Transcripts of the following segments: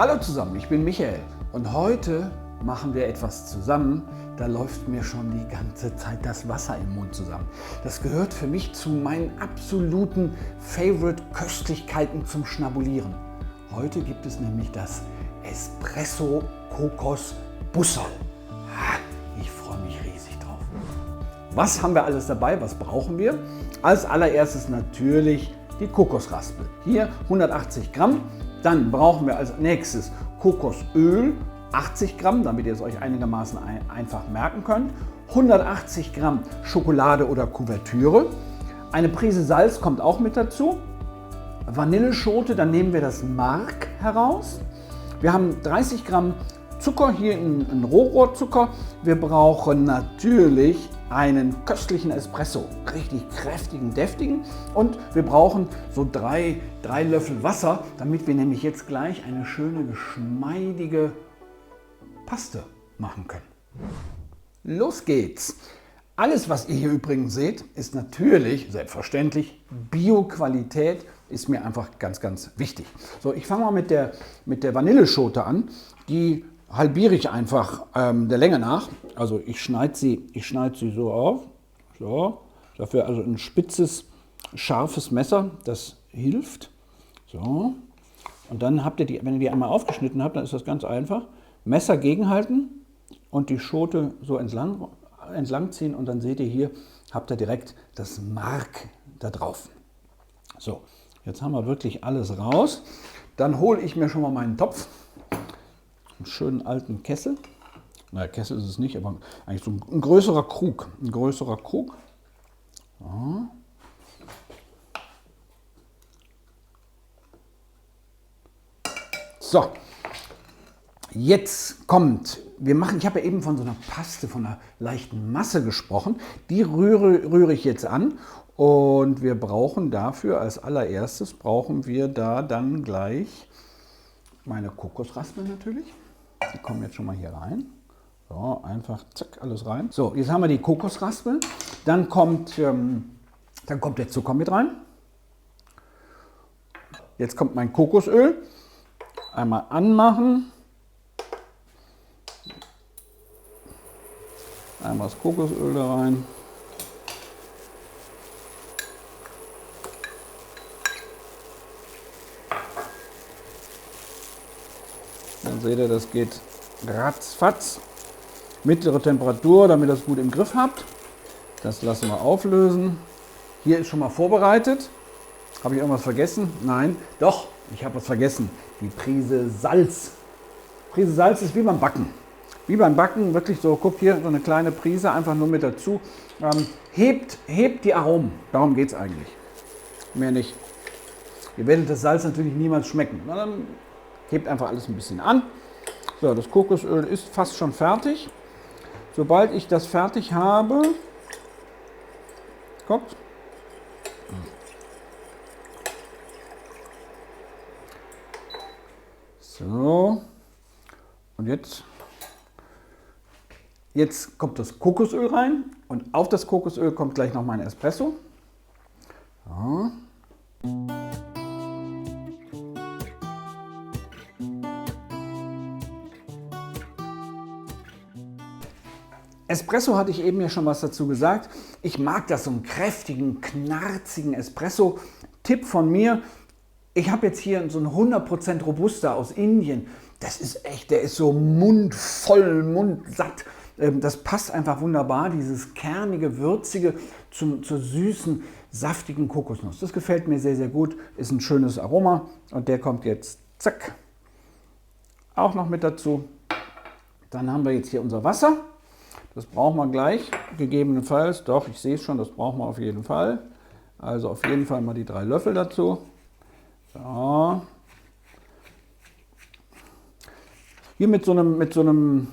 Hallo zusammen, ich bin Michael und heute machen wir etwas zusammen, da läuft mir schon die ganze Zeit das Wasser im Mund zusammen. Das gehört für mich zu meinen absoluten Favorite-Köstlichkeiten zum Schnabulieren. Heute gibt es nämlich das Espresso Kokos Busserl. Ich freue mich riesig drauf. Was haben wir alles dabei? Was brauchen wir? Als allererstes natürlich die Kokosraspel. Hier 180 Gramm. Dann brauchen wir als nächstes Kokosöl, 80 Gramm, damit ihr es euch einigermaßen einfach merken könnt. 180 Gramm Schokolade oder Kuvertüre. Eine Prise Salz kommt auch mit dazu. Vanilleschote, dann nehmen wir das Mark heraus. Wir haben 30 Gramm Zucker, hier in Rohrohrzucker. Wir brauchen natürlich einen köstlichen Espresso, richtig kräftigen, deftigen. Und wir brauchen so drei Löffel Wasser, damit wir nämlich jetzt gleich eine schöne, geschmeidige Paste machen können. Los geht's! Alles, was ihr hier übrigens seht, ist natürlich, selbstverständlich, Bio-Qualität, ist mir einfach ganz, ganz wichtig. So, ich fange mal mit der Vanilleschote an. Die halbiere ich einfach der Länge nach. Also ich schneide sie so auf. So, dafür also ein spitzes, scharfes Messer, das hilft. So, und dann habt ihr die, wenn ihr die einmal aufgeschnitten habt, dann ist das ganz einfach. Messer gegenhalten und die Schote so entlang ziehen und dann seht ihr hier, habt ihr direkt das Mark da drauf. So, jetzt haben wir wirklich alles raus. Dann hole ich mir schon mal meinen Topf. Einen schönen alten Kessel. Naja, Kessel ist es nicht, aber eigentlich so ein größerer Krug. Ein größerer Krug. So, jetzt kommt, ich habe ja eben von so einer Paste, von einer leichten Masse gesprochen. Die rühre ich jetzt an und wir brauchen dafür, als allererstes brauchen wir da dann gleich meine Kokosraspeln natürlich. Die kommen jetzt schon mal hier rein. So, einfach zack, alles rein. So, jetzt haben wir die Kokosraspeln. Dann kommt der Zucker mit rein. Jetzt kommt mein Kokosöl. Einmal anmachen. Einmal das Kokosöl da rein. Dann seht ihr, das geht ratzfatz. Mittlere Temperatur, damit ihr das gut im Griff habt. Das lassen wir auflösen. Hier ist schon mal vorbereitet. Habe ich irgendwas vergessen? Nein, doch, ich habe was vergessen. Die Prise Salz. Prise Salz ist wie beim Backen. Wie beim Backen, wirklich so, guckt hier, so eine kleine Prise, einfach nur mit dazu. Hebt die Aromen, darum geht es eigentlich. Mehr nicht. Ihr werdet das Salz natürlich niemals schmecken. Dann hebt einfach alles ein bisschen an. So, das Kokosöl ist fast schon fertig. Sobald ich das fertig habe, guckt. So, und jetzt kommt das Kokosöl rein und auf das Kokosöl kommt gleich noch mein Espresso. So. Espresso hatte ich eben ja schon was dazu gesagt. Ich mag das, so einen kräftigen, knarzigen Espresso. Tipp von mir, ich habe jetzt hier so einen 100% Robusta aus Indien. Das ist echt, der ist so mundvoll, mundsatt. Das passt einfach wunderbar, dieses kernige, würzige zur süßen, saftigen Kokosnuss. Das gefällt mir sehr, sehr gut, ist ein schönes Aroma und der kommt jetzt, zack, auch noch mit dazu. Dann haben wir jetzt hier unser Wasser. Das brauchen wir gleich, gegebenenfalls. Doch, ich sehe es schon, das brauchen wir auf jeden Fall. Also auf jeden Fall mal die 3 Löffel dazu. So. Hier mit so einem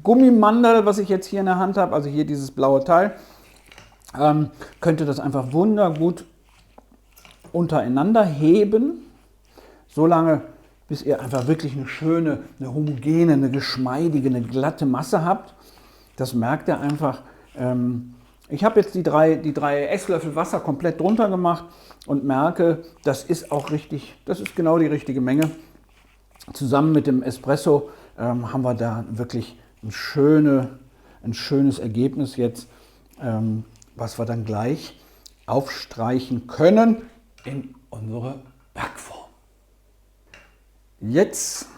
Gummimandel, was ich jetzt hier in der Hand habe, also hier dieses blaue Teil, könnt ihr das einfach wundergut untereinander heben. So lange, bis ihr einfach wirklich eine schöne, eine homogene, eine geschmeidige, eine glatte Masse habt. Das merkt ihr einfach. Ich habe jetzt die drei Esslöffel Wasser komplett drunter gemacht und merke, das ist auch richtig, das ist genau die richtige Menge. Zusammen mit dem Espresso haben wir da wirklich ein schönes Ergebnis jetzt, was wir dann gleich aufstreichen können in unsere Backform. Jetzt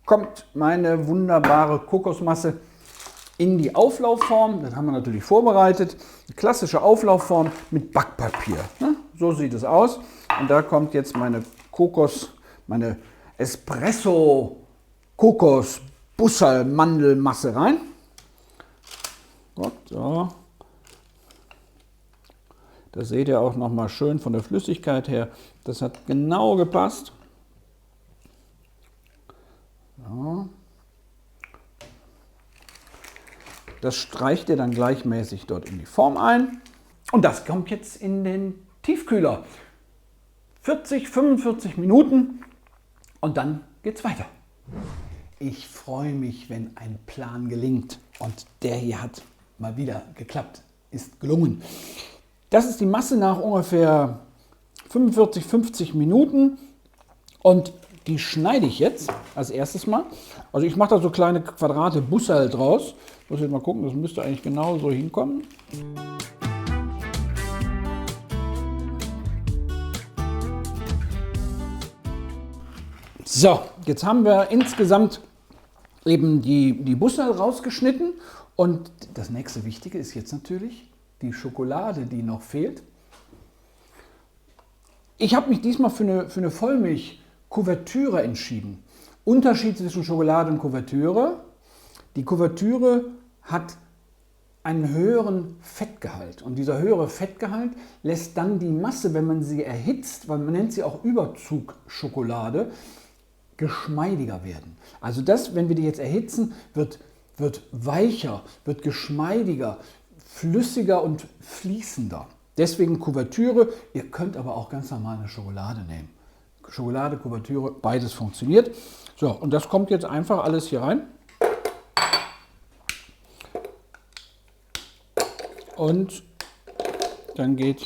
kommt meine wunderbare Kokosmasse in die Auflaufform. Das haben wir natürlich vorbereitet. Die klassische Auflaufform mit Backpapier. So sieht es aus. Und da kommt jetzt meine Espresso Kokos Bussal Mandelmasse rein. So. Das seht ihr auch noch mal schön von der Flüssigkeit her. Das hat genau gepasst. So. Das streicht ihr dann gleichmäßig dort in die Form ein. Und das kommt jetzt in den Tiefkühler. 40, 45 Minuten und dann geht's weiter. Ich freue mich, wenn ein Plan gelingt. Und der hier hat mal wieder geklappt, ist gelungen. Das ist die Masse nach ungefähr 45, 50 Minuten. Und die schneide ich jetzt als erstes mal. Also ich mache da so kleine Quadrate Bussal draus. Ich muss jetzt mal gucken, das müsste eigentlich genau so hinkommen. So, jetzt haben wir insgesamt eben die Bussal rausgeschnitten. Und das nächste Wichtige ist jetzt natürlich die Schokolade, die noch fehlt. Ich habe mich diesmal für eine Vollmilch-Kuvertüre entschieden. Unterschied zwischen Schokolade und Kuvertüre: Die Kuvertüre hat einen höheren Fettgehalt. Und dieser höhere Fettgehalt lässt dann die Masse, wenn man sie erhitzt, weil man nennt sie auch Überzugschokolade, geschmeidiger werden. Also das, wenn wir die jetzt erhitzen, wird weicher, wird geschmeidiger, flüssiger und fließender. Deswegen Kuvertüre. Ihr könnt aber auch ganz normal eine Schokolade nehmen. Schokolade, Kuvertüre, beides funktioniert. So, und das kommt jetzt einfach alles hier rein. Und dann geht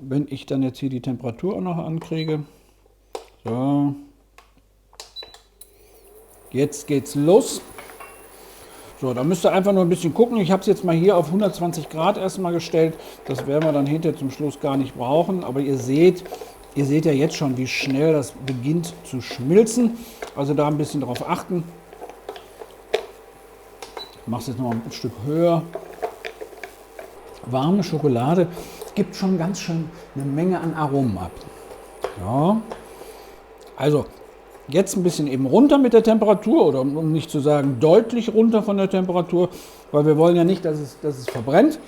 wenn ich dann jetzt hier die Temperatur auch noch ankriege. So. Jetzt geht's los. So, da müsst ihr einfach nur ein bisschen gucken. Ich habe es jetzt mal hier auf 120 Grad erstmal gestellt. Das werden wir dann hinterher zum Schluss gar nicht brauchen. Aber ihr seht ja jetzt schon, wie schnell das beginnt zu schmilzen. Also da ein bisschen drauf achten. Ich mache es jetzt noch ein Stück höher. Warme Schokolade gibt schon ganz schön eine Menge an Aromen ab. Ja. Also jetzt ein bisschen eben runter mit der Temperatur, oder um nicht zu sagen deutlich runter von der Temperatur, weil wir wollen ja nicht, dass es verbrennt.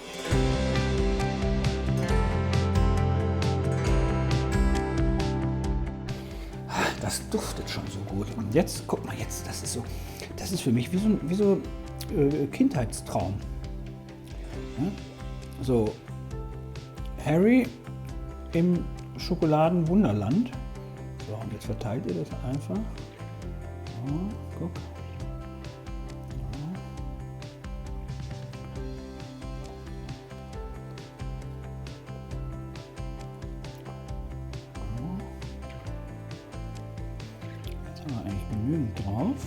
Das duftet schon so gut. Und jetzt, guck mal, jetzt, das ist für mich wie so Kindheitstraum. Ja? So, Harry im Schokoladenwunderland. So, und jetzt verteilt ihr das einfach. So, guck. Jetzt haben wir eigentlich genügend drauf.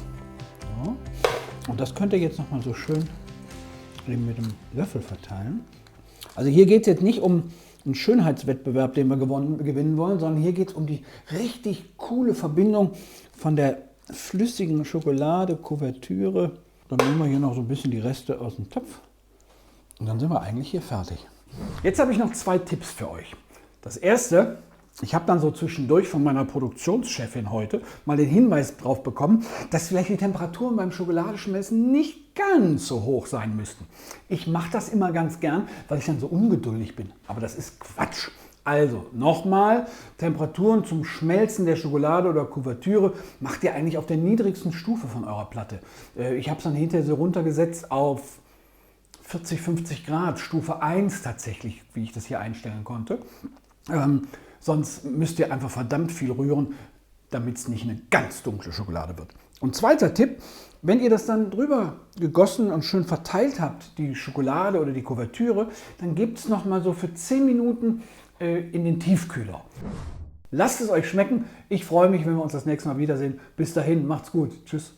So. Und das könnt ihr jetzt noch mal so schön mit dem Löffel verteilen. Also hier geht es jetzt nicht um einen Schönheitswettbewerb, den wir gewinnen wollen, sondern hier geht es um die richtig coole Verbindung von der flüssigen Schokolade, Kuvertüre. Dann nehmen wir hier noch so ein bisschen die Reste aus dem Topf und dann sind wir eigentlich hier fertig. Jetzt habe ich noch 2 Tipps für euch. Das erste: Ich habe dann so zwischendurch von meiner Produktionschefin heute mal den Hinweis drauf bekommen, dass vielleicht die Temperaturen beim Schokoladeschmelzen nicht ganz so hoch sein müssten. Ich mache das immer ganz gern, weil ich dann so ungeduldig bin. Aber das ist Quatsch. Also nochmal, Temperaturen zum Schmelzen der Schokolade oder Kuvertüre macht ihr eigentlich auf der niedrigsten Stufe von eurer Platte. Ich habe es dann hinterher so runtergesetzt auf 40, 50 Grad, Stufe 1 tatsächlich, wie ich das hier einstellen konnte. Sonst müsst ihr einfach verdammt viel rühren, damit es nicht eine ganz dunkle Schokolade wird. Und zweiter Tipp, wenn ihr das dann drüber gegossen und schön verteilt habt, die Schokolade oder die Kuvertüre, dann gebt es nochmal so für 10 Minuten in den Tiefkühler. Lasst es euch schmecken. Ich freue mich, wenn wir uns das nächste Mal wiedersehen. Bis dahin, macht's gut. Tschüss.